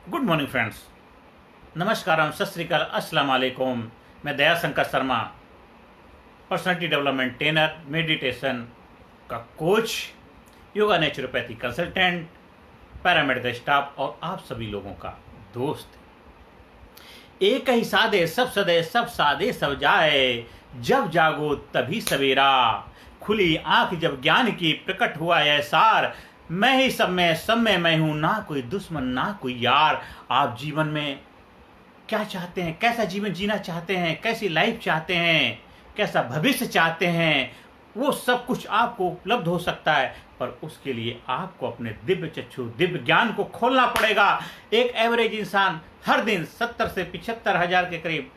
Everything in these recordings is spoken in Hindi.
Good morning friends. नमस्कार, सत श्रीकाल, अस्सलाम वालेकुम। मैं Daya Shankar Sharma, personality development trainer, meditation का coach, yoga naturopathy consultant, paramedical staff और आप सभी लोगों का दोस्त। एक ही सादे सब सदे, सब सादे सब जाए, जब जागो तभी सवेरा, खुली आंख जब ज्ञान की प्रकट हुआ है सार, मैं ही सब में मैं हूं, ना कोई दुश्मन ना कोई यार। आप जीवन में क्या चाहते हैं, कैसा जीवन जीना चाहते हैं, कैसी लाइफ चाहते हैं, कैसा भविष्य चाहते हैं, वो सब कुछ आपको उपलब्ध हो सकता है, पर उसके लिए आपको अपने दिव्य चक्षु, दिव्य ज्ञान को खोलना पड़ेगा। एक एवरेज इंसान हर दिन 70 से 75 हजार के करीब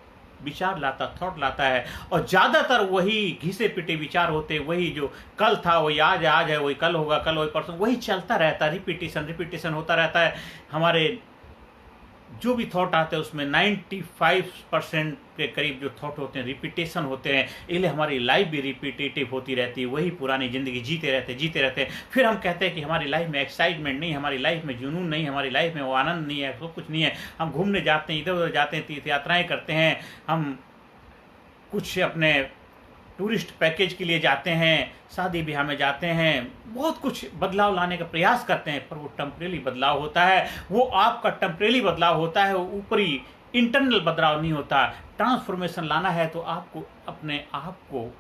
विचार लाता, थॉट लाता है, और ज़्यादातर वही घिसे पिटे विचार होते, वही जो कल था वही आज है, आज है वही कल होगा, कल वही परसों, वही चलता रहता है, रिपीटेशन होता रहता है। हमारे जो भी थॉट आते हैं उसमें 95% के करीब जो थॉट होते हैं रिपीटेशन होते हैं, इसलिए हमारी लाइफ भी रिपीटेटिव होती रहती है, वही पुरानी ज़िंदगी जीते रहते हैं। फिर हम कहते हैं कि हमारी लाइफ में एक्साइटमेंट नहीं, हमारी लाइफ में जुनून नहीं, हमारी लाइफ में वो आनंद नहीं है, सब कुछ नहीं है। हम घूमने जाते हैं, इधर उधर जाते हैं, तीर्थ यात्राएँ करते हैं, हम कुछ अपने टूरिस्ट पैकेज के लिए जाते हैं, शादी ब्याह में जाते हैं, बहुत कुछ बदलाव लाने का प्रयास करते हैं, पर वो टेम्परेरी बदलाव होता है, वो आपका टेम्परेरी बदलाव होता है, वो ऊपरी इंटरनल बदलाव नहीं होता। ट्रांसफॉर्मेशन लाना है तो आपको अपने आप को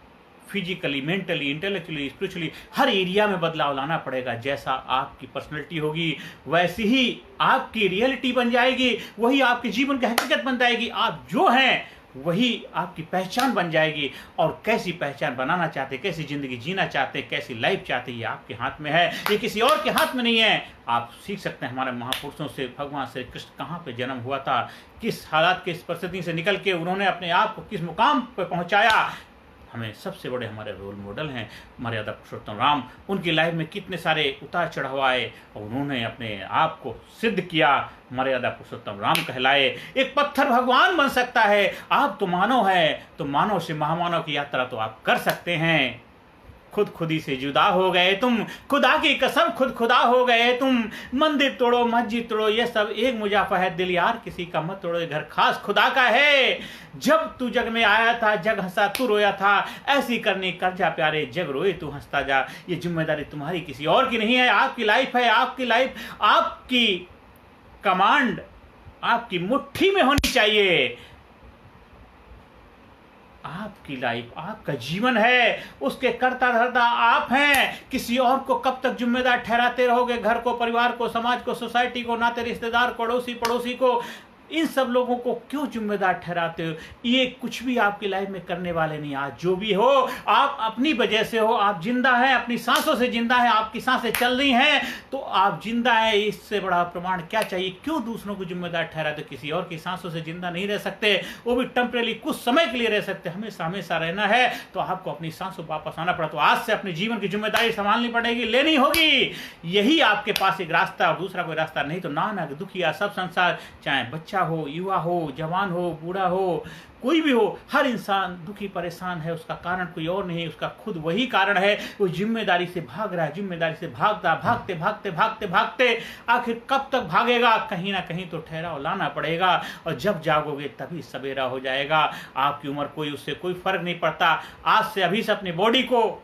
फिजिकली, मेंटली, इंटेलेक्चुअली, स्पिरिचुअली हर एरिया में बदलाव लाना पड़ेगा। जैसा आपकी पर्सनैलिटी होगी वैसी ही आपकी रियलिटी बन जाएगी, वही आपके जीवन की हकीकत बन जाएगी। आप जो हैं वही आपकी पहचान बन जाएगी। और कैसी पहचान बनाना चाहते, कैसी जिंदगी जीना चाहते, कैसी लाइफ चाहते, ये आपके हाथ में है, ये किसी और के हाथ में नहीं है। आप सीख सकते हैं हमारे महापुरुषों से, भगवान श्री कृष्ण कहाँ पे जन्म हुआ था, किस हालात, किस परिस्थिति से निकल के उन्होंने अपने आप को किस मुकाम पर पहुँचाया। हमें सबसे बड़े हमारे रोल मॉडल हैं मर्यादा पुरुषोत्तम राम। उनकी लाइफ में कितने सारे उतार चढ़ाव आए और उन्होंने अपने आप को सिद्ध किया, मर्यादा पुरुषोत्तम राम कहलाए। एक पत्थर भगवान बन सकता है। आप तो मानव है, तो मानव से महामानव की यात्रा तो आप कर सकते हैं। खुदी से जुदा हो गए तुम, खुदा की कसम खुदा हो गए तुम। मंदिर तोड़ो, मस्जिद तोड़ो, ये सब एक मुजाफा है, दिल यार किसी का मत तोड़ो, घर खास खुदा का है। जब तू जग में आया था, जग हंसा तू रोया था, ऐसी करनी कर जा प्यारे, जग रोए तू हंसता जा। ये जिम्मेदारी तुम्हारी किसी और की नहीं है, आपकी लाइफ है। आपकी लाइफ, आपकी कमांड आपकी मुट्ठी में होनी चाहिए। आपकी लाइफ, आपका जीवन है, उसके कर्ता धर्ता आप हैं। किसी और को कब तक जिम्मेदार ठहराते रहोगे? घर को, परिवार को, समाज को, सोसाइटी को, नाते रिश्तेदार, पड़ोसी को, इन सब लोगों को क्यों जिम्मेदार ठहराते हो? ये कुछ भी आपकी लाइफ में करने वाले नहीं। आज जो भी हो, आप अपनी वजह से हो। आप जिंदा हैं, अपनी सांसों से जिंदा है, आपकी सांसें चल रही हैं तो आप जिंदा हैं। इससे बड़ा प्रमाण क्या चाहिए? क्यों दूसरों को जिम्मेदार ठहराते? किसी और की सांसों से जिंदा नहीं रह सकते, वो भी टेम्परेरी कुछ समय के लिए रह सकते। हमेशा रहना है तो आपको अपनी सांसों पर वापस आना पड़ा। तो आज से अपने जीवन की जिम्मेदारी संभालनी पड़ेगी, लेनी होगी। यही आपके पास एक रास्ता, और दूसरा कोई रास्ता नहीं। तो नानक दुखिया सब संसार, चाहे बच्चा हो, युवा हो, जवान हो, बूढ़ा हो, कोई भी हो, हर इंसान दुखी परेशान है। उसका कारण कोई और नहीं, उसका खुद वही कारण है। वो जिम्मेदारी से भाग रहा है, जिम्मेदारी से भागते आखिर कब तक भागेगा? कहीं ना कहीं तो ठहराव लाना पड़ेगा, और जब जागोगे तभी सवेरा हो जाएगा। आपकी उम्र कोई, उससे कोई फर्क नहीं पड़ता। आज से, अभी से अपनी बॉडी को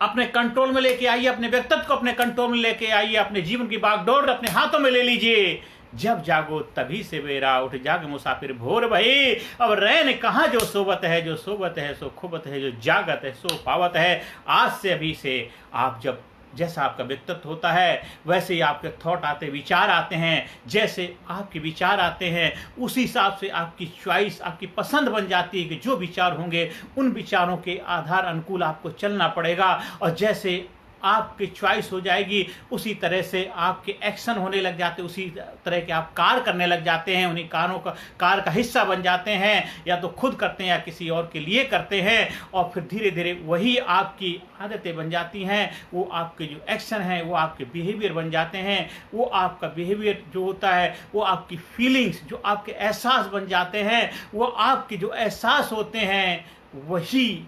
अपने कंट्रोल में लेके आइए, अपने व्यक्तित्व को अपने कंट्रोल में लेके आइए, अपने जीवन की बागडोर अपने हाथों में ले लीजिए। जब जागो तभी सवेरा, उठ जाग मुसाफिर भोर भई। अब रैन कहाँ जो सोबत है, जो सोबत है सो खुबत है, जो जागत है सो पावत है। आज से, अभी से आप जब, जैसा आपका व्यक्तित्व होता है वैसे ही आपके थॉट आते, विचार आते हैं। जैसे आपके विचार आते हैं उसी हिसाब से आपकी चॉइस, आपकी पसंद बन जाती है कि जो विचार होंगे उन विचारों के आधार अनुकूल आपको चलना पड़ेगा। और जैसे आपकी चॉइस हो जाएगी उसी तरह से आपके एक्शन होने लग जाते, उसी तरह के आप कार्य करने लग जाते हैं, उन्हीं कार का हिस्सा बन जाते हैं। या तो खुद करते हैं या किसी और के लिए करते हैं, और फिर धीरे धीरे वही आपकी आदतें बन जाती हैं। वो आपके जो एक्शन हैं वो आपके बिहेवियर बन जाते हैं। वो आपका बिहेवियर जो होता है वो आपकी फीलिंग्स, जो आपके एहसास बन जाते हैं। वो आपके जो एहसास होते हैं वही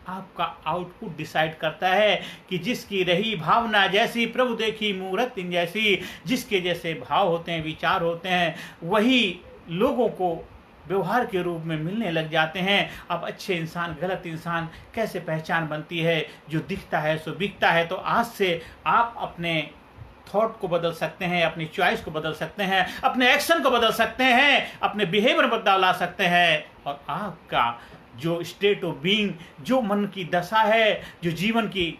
आपका आउटपुट डिसाइड करता है कि जिसकी रही भावना जैसी प्रभु देखी मूरत जैसी, जिसके जैसे भाव होते हैं, विचार होते हैं, वही लोगों को व्यवहार के रूप में मिलने लग जाते हैं। अब अच्छे इंसान गलत इंसान कैसे पहचान बनती है? जो दिखता है सो बिकता है। तो आज से आप अपने थॉट को बदल सकते हैं, अपनी चॉइस को बदल सकते हैं, अपने एक्शन को बदल सकते हैं, अपने बिहेवियर में बदलाव ला सकते हैं, और आपका जो स्टेट ऑफ बीइंग, जो मन की दशा है, जो जीवन की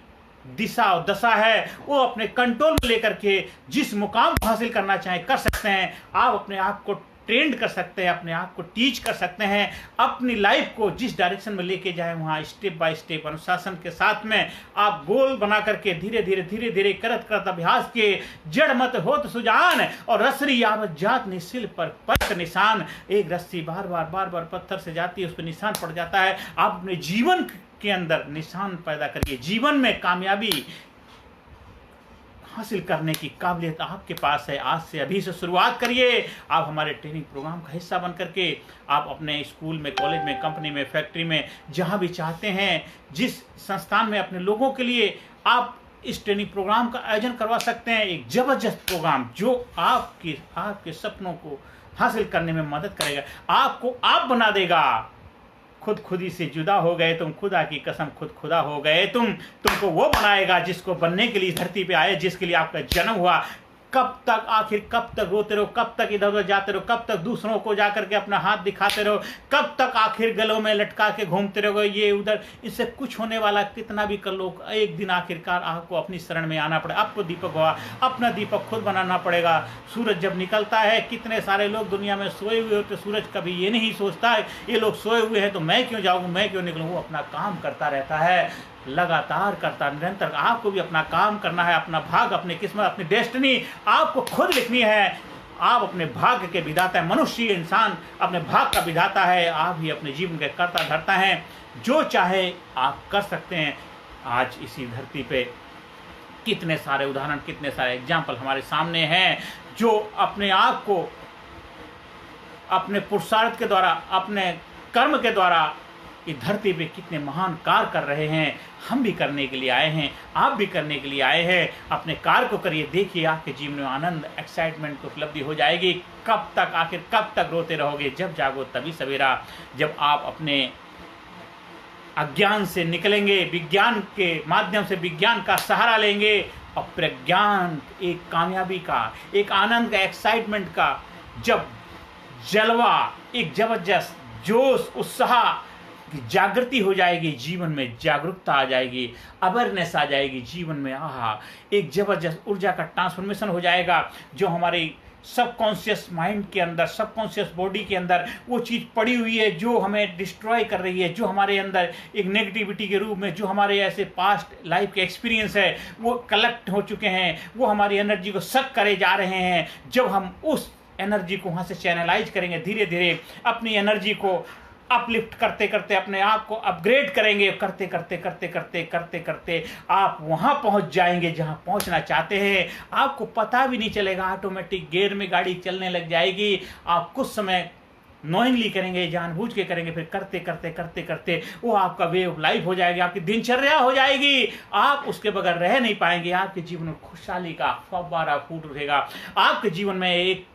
दिशा और दशा है, वो अपने कंट्रोल में लेकर के जिस मुकाम को हासिल करना चाहें कर सकते हैं। आप अपने आप को ट्रेंड कर सकते हैं, अपने आप को टीच कर सकते हैं, अपनी लाइफ को जिस डायरेक्शन में लेके जाए वहाँ स्टेप बाय स्टेप अनुशासन के साथ में आप गोल बना करके धीरे धीरे करत करत अभ्यास के जड़ मत होत सुजान, और रसरी आवत जात निशिल पर पत निशान। एक रस्सी बार बार पत्थर से जाती है, उस पर निशान पड़ जाता है। आप अपने जीवन के अंदर निशान पैदा करिए। जीवन में कामयाबी हासिल करने की काबिलियत आपके पास है। आज से अभी से शुरुआत करिए। आप हमारे ट्रेनिंग प्रोग्राम का हिस्सा बन करके आप अपने स्कूल में, कॉलेज में, कंपनी में, फैक्ट्री में, जहां भी चाहते हैं, जिस संस्थान में अपने लोगों के लिए आप इस ट्रेनिंग प्रोग्राम का आयोजन करवा सकते हैं। एक जबरदस्त प्रोग्राम जो आपके सपनों को हासिल करने में मदद करेगा, आपको आप बना देगा। खुदी से जुदा हो गए तुम, खुदा की कसम खुदा हो गए तुमको वो बनाएगा जिसको बनने के लिए धरती पे आए, जिसके लिए आपका जन्म हुआ। कब तक रोते रहो, कब तक इधर उधर जाते रहो, कब तक दूसरों को जाकर के अपना हाथ दिखाते रहो, कब तक आखिर गलों में लटका के घूमते रहोगे ये उधर? इससे कुछ होने वाला कितना भी कर लो, एक दिन आखिरकार आपको अपनी शरण में आना पड़ेगा। आपको दीपक हुआ, अपना दीपक खुद बनाना पड़ेगा। सूरज जब निकलता है, कितने सारे लोग दुनिया में सोए हुए होते, सूरज कभी ये नहीं सोचता है ये लोग सोए हुए हैं तो मैं क्यों जाऊँ, मैं क्यों निकलूँ। वो अपना काम करता रहता है, लगातार करता, निरंतर। आपको भी अपना काम करना है, अपना भाग, अपनी किस्मत, अपनी डेस्टिनी आपको खुद लिखनी है। आप अपने भाग्य के विधाता है। मनुष्य इंसान अपने भाग का विधाता है। आप ही अपने जीवन के कर्ता धर्ता हैं। जो चाहे आप कर सकते हैं। आज इसी धरती पे कितने सारे उदाहरण, कितने सारे एग्जाम्पल हमारे सामने हैं, जो अपने आप को अपने पुरुषार्थ के द्वारा, अपने कर्म के द्वारा इस धरती पे कितने महान कार्य कर रहे हैं। हम भी करने के लिए आए हैं, आप भी करने के लिए आए हैं। अपने कार्य को करिए, देखिए आपके जीवन में आनंद, एक्साइटमेंट, उपलब्धि हो जाएगी। कब तक रोते रहोगे? जब जागो तभी सवेरा। जब आप अपने अज्ञान से निकलेंगे, विज्ञान के माध्यम से विज्ञान का सहारा लेंगे, और प्रज्ञान एक कामयाबी का, एक आनंद का, एक्साइटमेंट का जब जलवा, एक जबरदस्त जोश, उत्साह, जागृति हो जाएगी, जीवन में जागरूकता आ जाएगी, अवेयरनेस आ जाएगी जीवन में। एक जबरदस्त ऊर्जा का ट्रांसफॉर्मेशन हो जाएगा, जो हमारे सबकॉन्शियस माइंड के अंदर, सबकॉन्शियस बॉडी के अंदर वो चीज़ पड़ी हुई है जो हमें डिस्ट्रॉय कर रही है, जो हमारे अंदर एक नेगेटिविटी के रूप में, जो हमारे ऐसे पास्ट लाइफ के एक्सपीरियंस है वो कलेक्ट हो चुके हैं, वो हमारी एनर्जी को सक करे जा रहे हैं। जब हम उस एनर्जी को वहाँ से चैनलाइज करेंगे, धीरे धीरे अपनी एनर्जी को अपलिफ्ट करते करते अपने आप को अपग्रेड करेंगे, करते करते आप वहां पहुंच जाएंगे जहां पहुंचना चाहते हैं। आपको पता भी नहीं चलेगा, ऑटोमेटिक गियर में गाड़ी चलने लग जाएगी। आप कुछ समय नोइंगली करेंगे, जानबूझ के करेंगे, फिर करते वो आपका वे ऑफ लाइफ हो जाएगी, आपकी दिनचर्या हो जाएगी। आप उसके बगैर रह नहीं पाएंगे। आपके जीवन में खुशहाली का फव्वारा फूट उठेगा, आपके जीवन में एक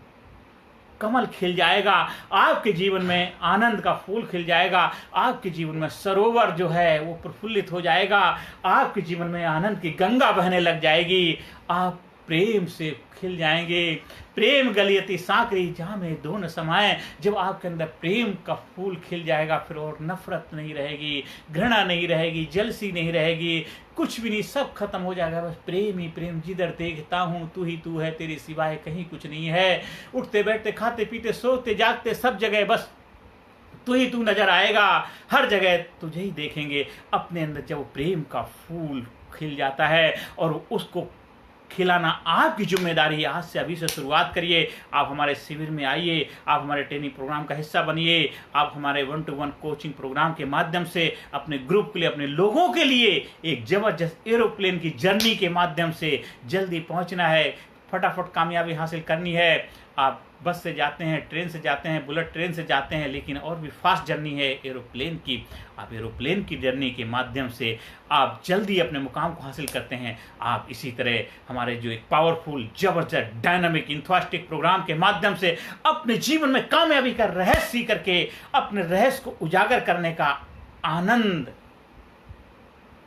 कमल खिल जाएगा, आपके जीवन में आनंद का फूल खिल जाएगा, आपके जीवन में सरोवर जो है वो प्रफुल्लित हो जाएगा, आपके जीवन में आनंद की गंगा बहने लग जाएगी। आप प्रेम से खिल जाएंगे। प्रेम गलियती साकरी जहाँ में दोनों समाए। जब आपके अंदर प्रेम का फूल खिल जाएगा, फिर और नफरत नहीं रहेगी, घृणा नहीं रहेगी, जलसी नहीं रहेगी, कुछ भी नहीं, सब खत्म हो जाएगा। बस प्रेम ही प्रेम। जिधर देखता हूँ तू ही तू है, तेरे सिवाय कहीं कुछ नहीं है। उठते बैठते, खाते पीते, सोते जागते, सब जगह बस तू ही तू नजर आएगा। हर जगह तुझे ही देखेंगे। अपने अंदर जब प्रेम का फूल खिल जाता है, और उसको खिलाना आपकी जिम्मेदारी है। आज से अभी से शुरुआत करिए। आप हमारे शिविर में आइए, आप हमारे ट्रेनिंग प्रोग्राम का हिस्सा बनिए। आप हमारे 1-to-1 कोचिंग प्रोग्राम के माध्यम से अपने ग्रुप के लिए, अपने लोगों के लिए एक जबरदस्त एरोप्लेन की जर्नी के माध्यम से जल्दी पहुंचना है। फटाफट कामयाबी हासिल करनी है। आप बस से जाते हैं, ट्रेन से जाते हैं, बुलेट ट्रेन से जाते हैं, लेकिन और भी फास्ट जर्नी है एरोप्लेन की। आप एरोप्लेन की जर्नी के माध्यम से आप जल्दी अपने मुकाम को हासिल करते हैं। आप इसी तरह हमारे जो एक पावरफुल, जबरदस्त, डायनामिक, इंथुआस्टिक प्रोग्राम के माध्यम से अपने जीवन में कामयाबी का रहस्य सीख करके अपने रहस्य को उजागर करने का आनंद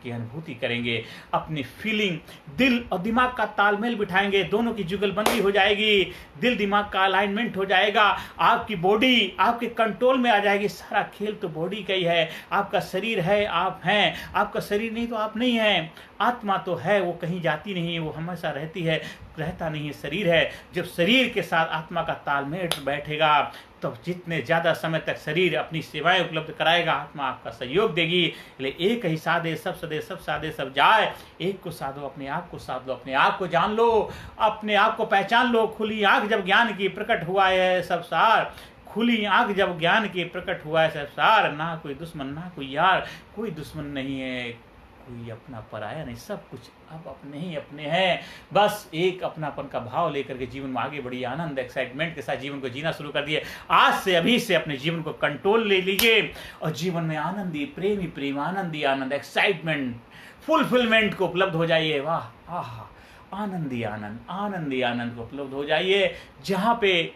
की अनुभूति करेंगे। अपनी फीलिंग, दिल और दिमाग का तालमेल बिठाएंगे, दोनों की जुगलबंदी हो जाएगी, दिल दिमाग का अलाइनमेंट हो जाएगा, आपकी बॉडी आपके कंट्रोल में आ जाएगी। सारा खेल तो बॉडी का ही है। आपका शरीर है, आप हैं। आपका शरीर नहीं तो आप नहीं हैं। आत्मा तो है, वो कहीं जाती नहीं है, वो हमेशा रहती है, रहता नहीं है शरीर है। जब शरीर के साथ आत्मा का तालमेल बैठेगा तो जितने ज़्यादा समय तक शरीर अपनी सेवाएं उपलब्ध कराएगा, आत्मा आपका सहयोग देगी। इसलिए एक ही साधे सब सदे, सब साधे सब जाए। एक को साधो, अपने आप को साध लो, अपने आप को जान लो, अपने आप को पहचान लो। खुली आंख जब ज्ञान की प्रकट हुआ है सब सार, खुली आंख जब ज्ञान की प्रकट हुआ है सब सार। ना कोई दुश्मन, ना कोई यार, कोई दुश्मन नहीं है, कोई अपना पराया नहीं, सब कुछ अब अपने ही अपने हैं। बस एक अपनापन का भाव लेकर के जीवन में आगे बढ़िए, आनंद, एक्साइटमेंट के साथ जीवन को जीना शुरू कर दिए। आज से, अभी से अपने जीवन को कंट्रोल ले लीजिए और जीवन में आनंदी, प्रेमी प्रेम, आनंदी आनंद, एक्साइटमेंट, फुलफिलमेंट को उपलब्ध हो जाइए। वाह, आहा, आनंदी आनंद, आनंदी आनंद को उपलब्ध हो जाइए, जहाँ पे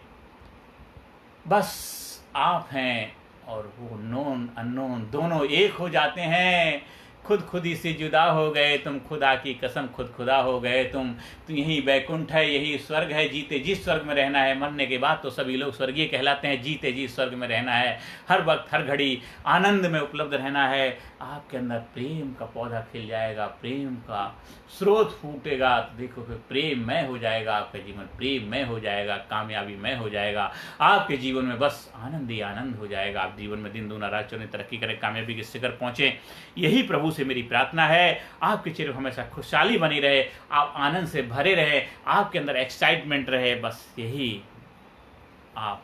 बस आप हैं और वो नोन अननोन दोनों एक हो जाते हैं। खुद खुदी से जुदा हो गए तुम, खुदा की कसम खुद खुदा हो गए तुम। तो यही बैकुंठ है, यही स्वर्ग है। जीते जी स्वर्ग में रहना है, मरने के बाद तो सभी लोग स्वर्गीय कहलाते हैं। जीते जी स्वर्ग में रहना है, हर वक्त हर घड़ी आनंद में उपलब्ध रहना है। आपके अंदर प्रेम का पौधा खिल जाएगा, प्रेम का स्रोत फूटेगा, तो देखो फिर प्रेममय हो जाएगा आपका जीवन, प्रेममय हो जाएगा, कामयाबी में हो जाएगा। आपके जीवन में बस आनंद ही आनंद हो जाएगा। आप जीवन में दिन दूना रात चौगुनी तरक्की करें, कामयाबी के शिखर पहुंचे, यही प्रभु से मेरी प्रार्थना है। आपके चेहरे हमेशा खुशहाली बनी रहे, आप आनंद से भरे रहे, आपके अंदर एक्साइटमेंट रहे, बस यही आप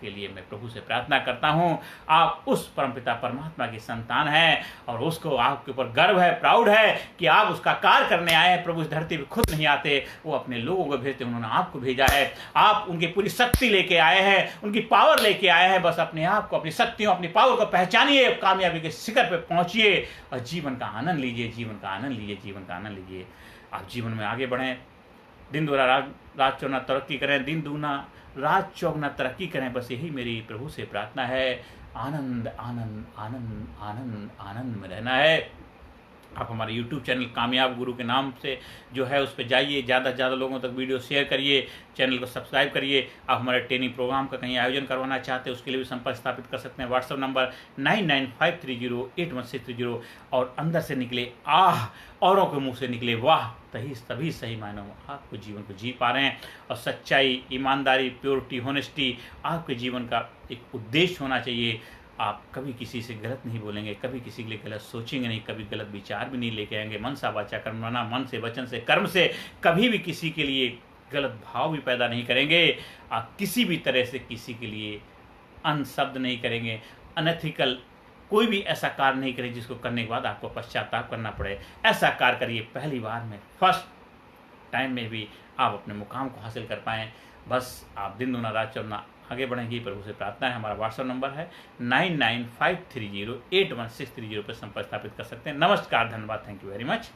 के लिए मैं प्रभु से प्रार्थना करता हूं। आप उस परमपिता परमात्मा की संतान हैं और उसको आपके ऊपर गर्व है, प्राउड है कि आप उसका कार्य करने आए हैं। प्रभु इस धरती पे खुद नहीं आते, वो अपने लोगों को भेजते, उन्होंने आपको भेजा है। आप उनकी पूरी शक्ति लेके आए हैं, उनकी पावर लेके आए हैं। बस अपने आप को, अपनी शक्तियों, अपनी पावर को पहचानिए, कामयाबी के शिखर पे पहुंचिए और जीवन का आनंद लीजिए, जीवन का आनंद लीजिए, जीवन का आनंद लीजिए। आप जीवन में आगे बढ़ें, दिन दूना रात चौगुना तरक्की करें, दिन दूना रात चौगुना तरक्की करें, बस यही मेरी प्रभु से प्रार्थना है। आनंद आनंद आनंद आनंद आनंद में रहना है। आप हमारे YouTube चैनल कामयाब गुरु के नाम से जो है उस पर जाइए, ज़्यादा से ज़्यादा लोगों तक वीडियो शेयर करिए, चैनल को सब्सक्राइब करिए। आप हमारे ट्रेनिंग प्रोग्राम का कहीं आयोजन करवाना चाहते हैं, उसके लिए भी संपर्क स्थापित कर सकते हैं। WhatsApp number 9953081630। और अंदर से निकले आह, औरों के मुंह से निकले वाह, तभी सही मायनों में आपको जीवन को जी पा रहे हैं। और सच्चाई, ईमानदारी, प्योरिटी, होनेस्टी आपके जीवन का एक उद्देश्य होना चाहिए। आप कभी किसी से गलत नहीं बोलेंगे, कभी किसी के लिए गलत सोचेंगे नहीं, कभी गलत विचार भी नहीं लेके आएंगे। मन सा वाचा कर्मणा, मन से, वचन से, कर्म से कभी भी किसी के लिए गलत भाव भी पैदा नहीं करेंगे। आप किसी भी तरह से किसी के लिए अनशब्द नहीं करेंगे, अनएथिकल कोई भी ऐसा कार्य नहीं करें जिसको करने के बाद आपको पश्चाताप करना पड़े। ऐसा कार्य करिए पहली बार में, फर्स्ट टाइम में भी आप अपने मुकाम को हासिल कर पाएँ। बस आप दिन दूना रात चौगुना आगे बढ़ेंगे, प्रभु से प्रार्थना है। हमारा व्हाट्सएप नंबर है 9953081630 पर संपर्क स्थापित कर सकते हैं। नमस्कार, धन्यवाद, थैंक यू वेरी मच।